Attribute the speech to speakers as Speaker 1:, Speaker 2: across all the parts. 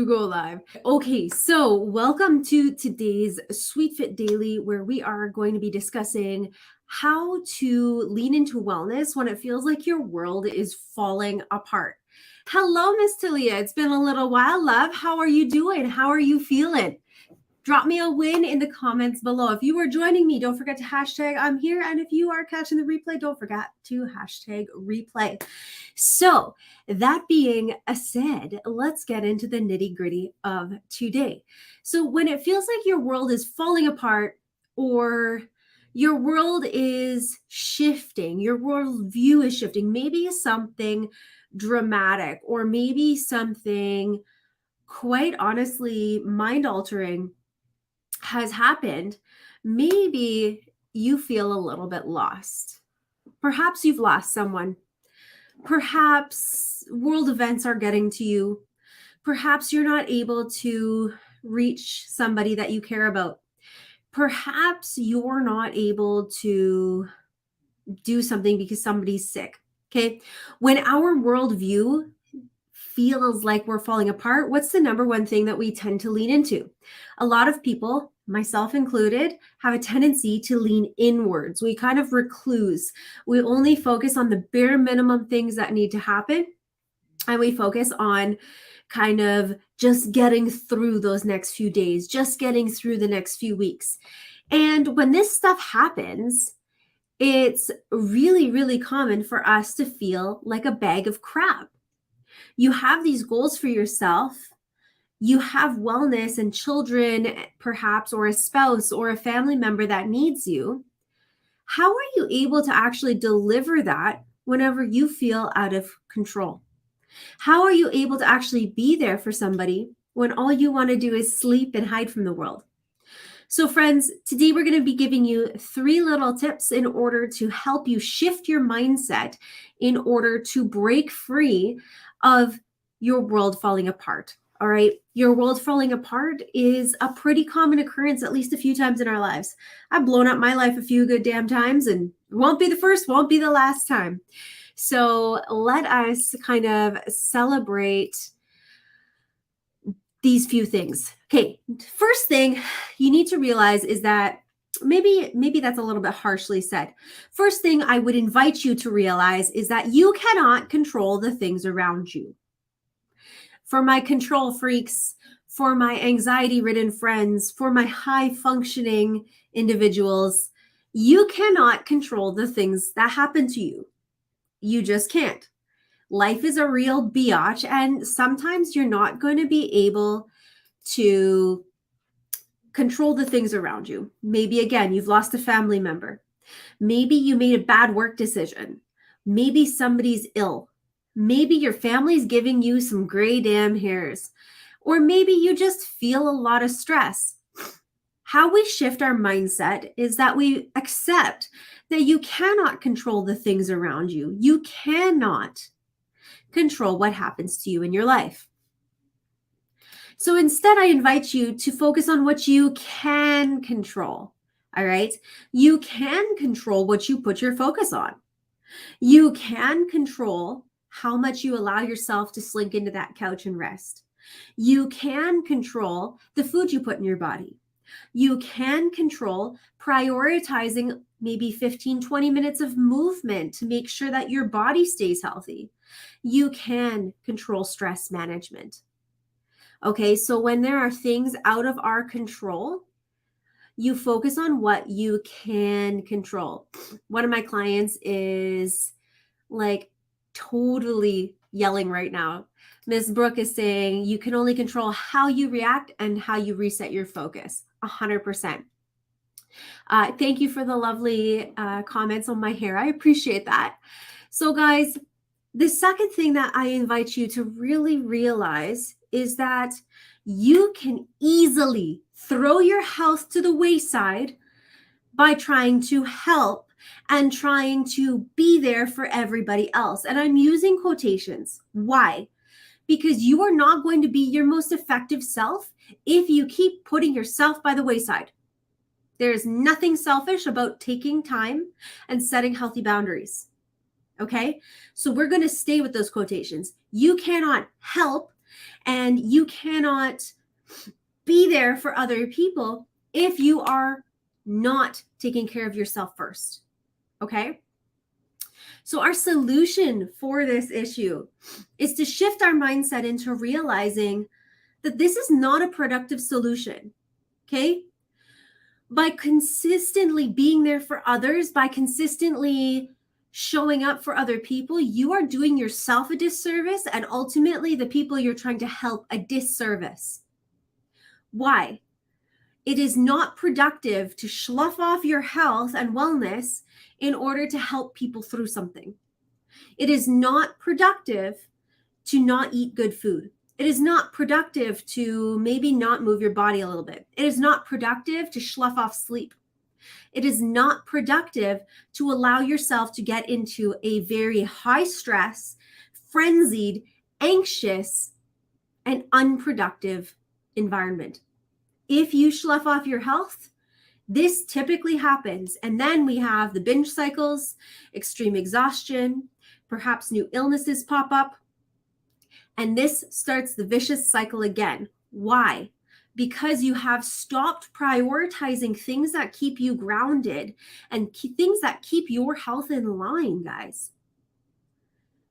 Speaker 1: Go live. Okay, so welcome to today's Sweet Fit Daily, where we are going to be discussing how to lean into wellness when it feels like your world is falling apart. Hello, Miss Talia. It's been a little while, love. How are you doing? How are you feeling? Drop me a win in the comments below. If you are joining me, don't forget to hashtag I'm here. And if you are catching the replay, don't forget to hashtag replay. So that being said, let's get into the nitty gritty of today. So when it feels like your world is falling apart or your world is shifting, your worldview is shifting, maybe something dramatic or maybe something quite honestly mind-altering has happened, maybe you feel a little bit lost. Perhaps you've lost someone. Perhaps world events are getting to you. Perhaps you're not able to reach somebody that you care about. Perhaps you're not able to do something because somebody's sick. Okay. When our worldview feels like we're falling apart, what's the number one thing that we tend to lean into? A lot of people, myself included, have a tendency to lean inwards. We kind of recluse. We only focus on the bare minimum things that need to happen. And we focus on kind of just getting through those next few days, just getting through the next few weeks. And when this stuff happens, it's really, really common for us to feel like a bag of crap. You have these goals for yourself. You have wellness and children, perhaps, or a spouse or a family member that needs you. How are you able to actually deliver that whenever you feel out of control? How are you able to actually be there for somebody when all you want to do is sleep and hide from the world? So friends, today we're going to be giving you 3 little tips in order to help you shift your mindset in order to break free of your world falling apart. All right. Your world falling apart is a pretty common occurrence, at least a few times in our lives. I've blown up my life a few good damn times, and won't be the first, won't be the last time. So let us kind of celebrate these few things. Okay, first thing you need to realize is that maybe that's a little bit harshly said. First thing I would invite you to realize is that you cannot control the things around you. For my control freaks, for my anxiety-ridden friends, for my high-functioning individuals, you cannot control the things that happen to you. You just can't. Life is a real biatch, and sometimes you're not going to be able to control the things around you. Maybe, again, you've lost a family member. Maybe you made a bad work decision. Maybe somebody's ill. Maybe your family's giving you some gray damn hairs. Or maybe you just feel a lot of stress. How we shift our mindset is that we accept that you cannot control the things around you. You cannot control what happens to you in your life. So instead, I invite you to focus on what you can control. All right. You can control what you put your focus on. You can control how much you allow yourself to slink into that couch and rest. You can control the food you put in your body. You can control prioritizing maybe 15, 20 minutes of movement to make sure that your body stays healthy. You can control stress management. Okay, so when there are things out of our control, you focus on what you can control. One of my clients is like totally yelling right now. Ms. Brooke is saying you can only control how you react and how you reset your focus. 100%. Thank you for the lovely comments on my hair. I appreciate that. So guys, the second thing that I invite you to really realize is that you can easily throw your health to the wayside by trying to help and trying to be there for everybody else. And I'm using quotations. Why? Because you are not going to be your most effective self if you keep putting yourself by the wayside. There is nothing selfish about taking time and setting healthy boundaries. Okay, so we're going to stay with those quotations. You cannot help And you cannot be there for other people if you are not taking care of yourself first. Okay? So, our solution for this issue is to shift our mindset into realizing that this is not a productive solution. Okay? By consistently being there for others, by consistently showing up for other people, you are doing yourself a disservice and ultimately the people you're trying to help a disservice. Why? It is not productive to slough off your health and wellness in order to help people through something. It is not productive to not eat good food. It is not productive to maybe not move your body a little bit. It is not productive to slough off sleep. It is not productive to allow yourself to get into a very high stress, frenzied, anxious, and unproductive environment. If you slough off your health, this typically happens. And then we have the binge cycles, extreme exhaustion, perhaps new illnesses pop up. And this starts the vicious cycle again. Why? Because you have stopped prioritizing things that keep you grounded and things that keep your health in line, guys.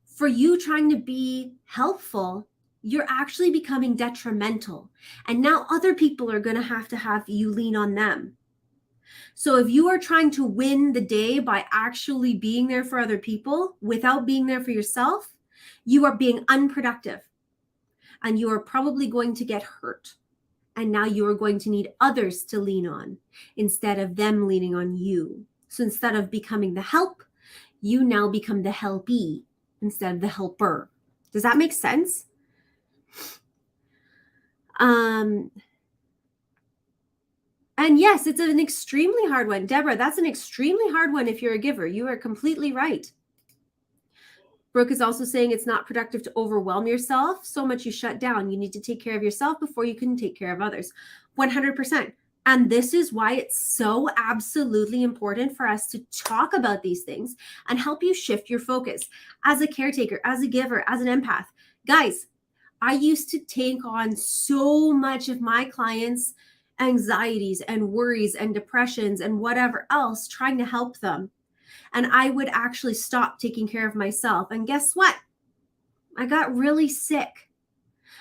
Speaker 1: For you trying to be helpful, you're actually becoming detrimental. And now other people are going to have you lean on them. So if you are trying to win the day by actually being there for other people without being there for yourself, you are being unproductive and you are probably going to get hurt. And now you are going to need others to lean on instead of them leaning on you. So instead of becoming the help, you now become the helpee instead of the helper. Does that make sense? And yes, it's an extremely hard one. Deborah, that's an extremely hard one if you're a giver. You are completely right. Brooke is also saying it's not productive to overwhelm yourself so much you shut down. You need to take care of yourself before you can take care of others. 100%. And this is why it's so absolutely important for us to talk about these things and help you shift your focus as a caretaker, as a giver, as an empath. Guys, I used to take on so much of my clients' anxieties and worries and depressions and whatever else trying to help them. And I would actually stop taking care of myself. And guess what? I got really sick.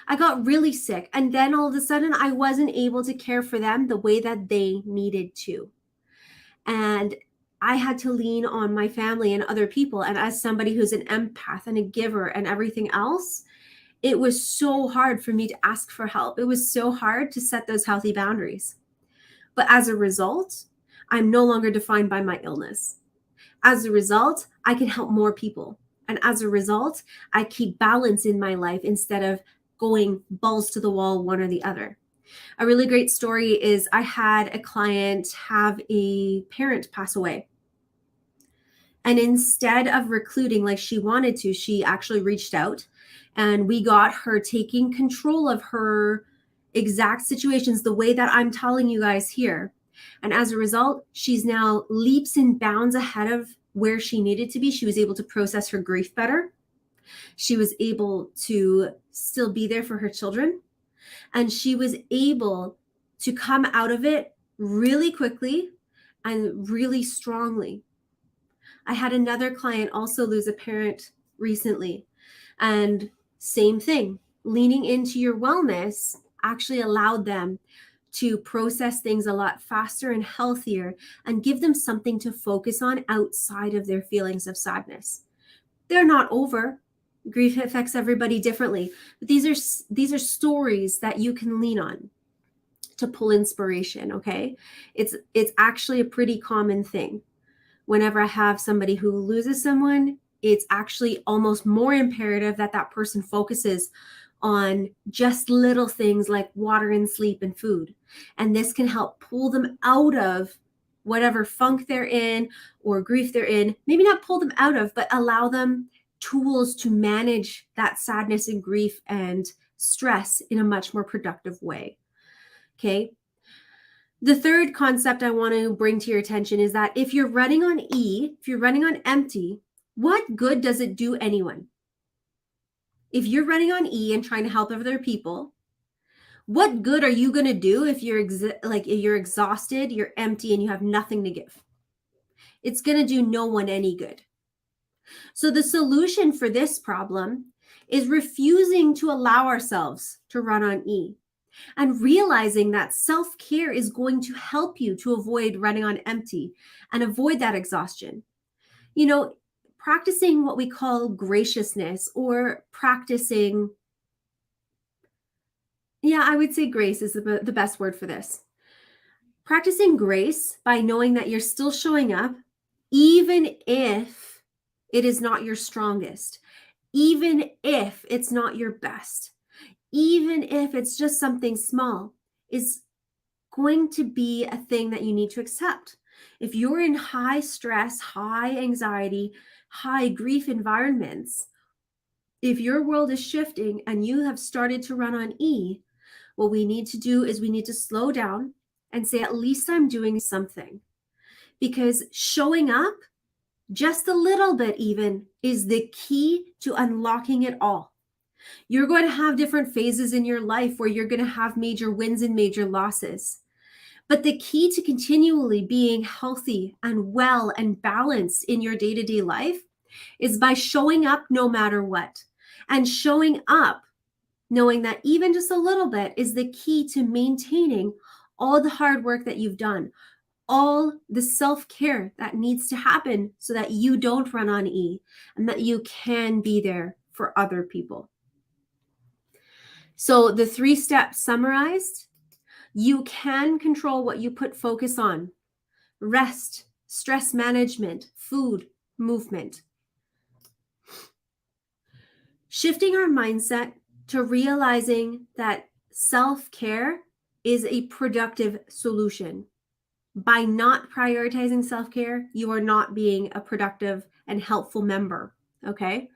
Speaker 1: And then all of a sudden, I wasn't able to care for them the way that they needed to. And I had to lean on my family and other people. And as somebody who's an empath and a giver and everything else, it was so hard for me to ask for help. It was so hard to set those healthy boundaries. But as a result, I'm no longer defined by my illness. As a result, I can help more people. And as a result, I keep balance in my life instead of going balls to the wall, one or the other. A really great story is I had a client have a parent pass away. And instead of recluding like she wanted to, she actually reached out and we got her taking control of her exact situations the way that I'm telling you guys here. And as a result, she's now leaps and bounds ahead of where she needed to be. She was able to process her grief better. She was able to still be there for her children. And she was able to come out of it really quickly and really strongly. I had another client also lose a parent recently. And same thing, leaning into your wellness actually allowed them to process things a lot faster and healthier and give them something to focus on outside of their feelings of sadness. They're not over. Grief affects everybody differently, but these are stories that you can lean on to pull inspiration, okay? It's actually a pretty common thing. Whenever I have somebody who loses someone, it's actually almost more imperative that that person focuses on just little things like water and sleep and food. And this can help pull them out of whatever funk they're in or grief they're in. Maybe not pull them out of, but allow them tools to manage that sadness and grief and stress in a much more productive way. Okay. The third concept I want to bring to your attention is that if you're running on E, if you're running on empty, what good does it do anyone? If you're running on E and trying to help other people, what good are you going to do if you're if you're exhausted, you're empty, and you have nothing to give? It's going to do no one any good. So the solution for this problem is refusing to allow ourselves to run on E and realizing that self-care is going to help you to avoid running on empty and avoid that exhaustion. You know, practicing what we call graciousness, or practicing, I would say grace is the best word for this. Practicing grace by knowing that you're still showing up, even if it is not your strongest, even if it's not your best, even if it's just something small, is going to be a thing that you need to accept. If you're in high stress, high anxiety, high grief environments, if your world is shifting and you have started to run on E, what we need to do is we need to slow down and say, at least I'm doing something. Because showing up just a little bit even is the key to unlocking it all. You're going to have different phases in your life where you're going to have major wins and major losses. But the key to continually being healthy and well and balanced in your day-to-day life is by showing up no matter what. And showing up knowing that even just a little bit is the key to maintaining all the hard work that you've done, all the self-care that needs to happen so that you don't run on E and that you can be there for other people. So the 3 steps summarized: you can control what you put focus on: rest, stress management, food, movement. Shifting our mindset to realizing that self-care is a productive solution. By not prioritizing self-care, you are not being a productive and helpful member, okay?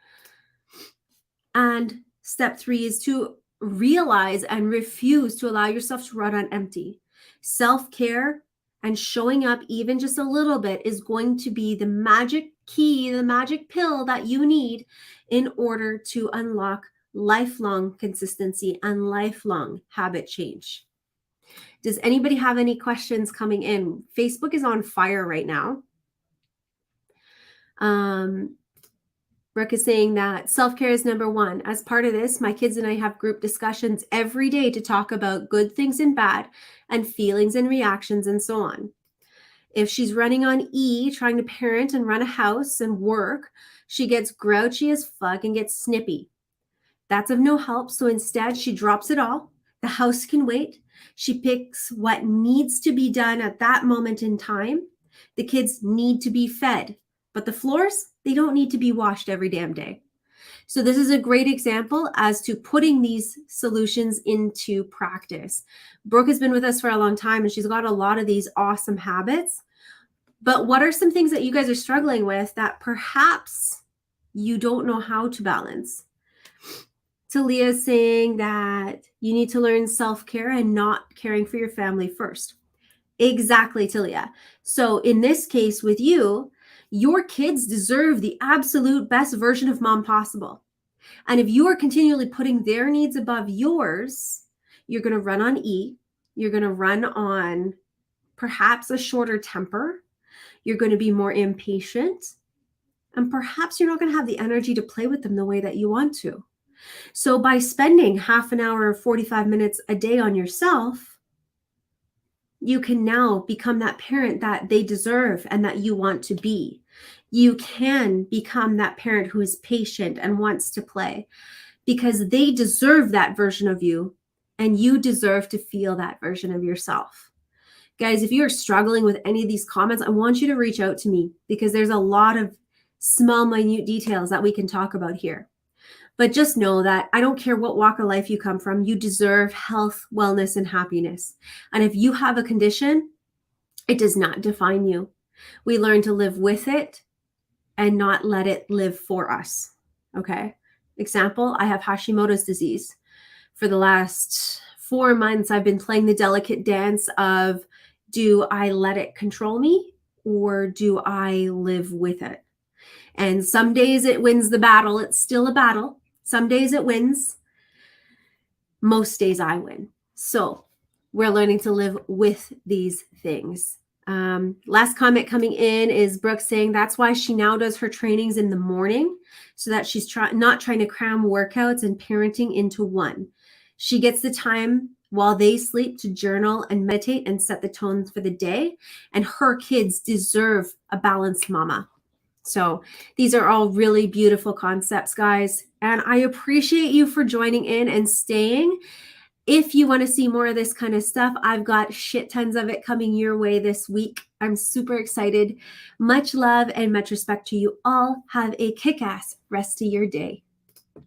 Speaker 1: And step 3 is to realize and refuse to allow yourself to run on empty. Self-care and showing up even just a little bit is going to be the magic key, the magic pill that you need in order to unlock lifelong consistency and lifelong habit change. Does anybody have any questions coming in? Facebook is on fire right now. Brooke is saying that self-care is number 1. As part of this, my kids and I have group discussions every day to talk about good things and bad and feelings and reactions and so on. If she's running on E, trying to parent and run a house and work, she gets grouchy as fuck and gets snippy. That's of no help. So instead, she drops it all. The house can wait. She picks what needs to be done at that moment in time. The kids need to be fed, but the floors, they don't need to be washed every damn day. So this is a great example as to putting these solutions into practice. Brooke has been with us for a long time and she's got a lot of these awesome habits. But what are some things that you guys are struggling with that perhaps you don't know how to balance? Talia is saying that you need to learn self-care and not caring for your family first. Exactly, Talia. So in this case with you, your kids deserve the absolute best version of mom possible. And if you are continually putting their needs above yours, you're going to run on E. You're going to run on perhaps a shorter temper. You're going to be more impatient. And perhaps you're not going to have the energy to play with them the way that you want to. So by spending half an hour or 45 minutes a day on yourself, you can now become that parent that they deserve and that you want to be. You can become that parent who is patient and wants to play because they deserve that version of you and you deserve to feel that version of yourself. Guys, if you're struggling with any of these comments, I want you to reach out to me because there's a lot of small, minute details that we can talk about here. But just know that I don't care what walk of life you come from, you deserve health, wellness, and happiness. And if you have a condition, it does not define you. We learn to live with it and not let it live for us. Okay? Example, I have Hashimoto's disease. For the last 4 months, I've been playing the delicate dance of, do I let it control me or do I live with it? And some days it wins the battle. It's still a battle. Some days it wins. Most days I win. So we're learning to live with these things. Last comment coming in is Brooke saying that's why she now does her trainings in the morning so that she's not trying to cram workouts and parenting into one. She gets the time while they sleep to journal and meditate and set the tones for the day. And her kids deserve a balanced mama. So these are all really beautiful concepts, guys. And I appreciate you for joining in and staying. If you want to see more of this kind of stuff, I've got shit tons of it coming your way this week. I'm super excited. Much love and much respect to you all. Have a kick-ass rest of your day.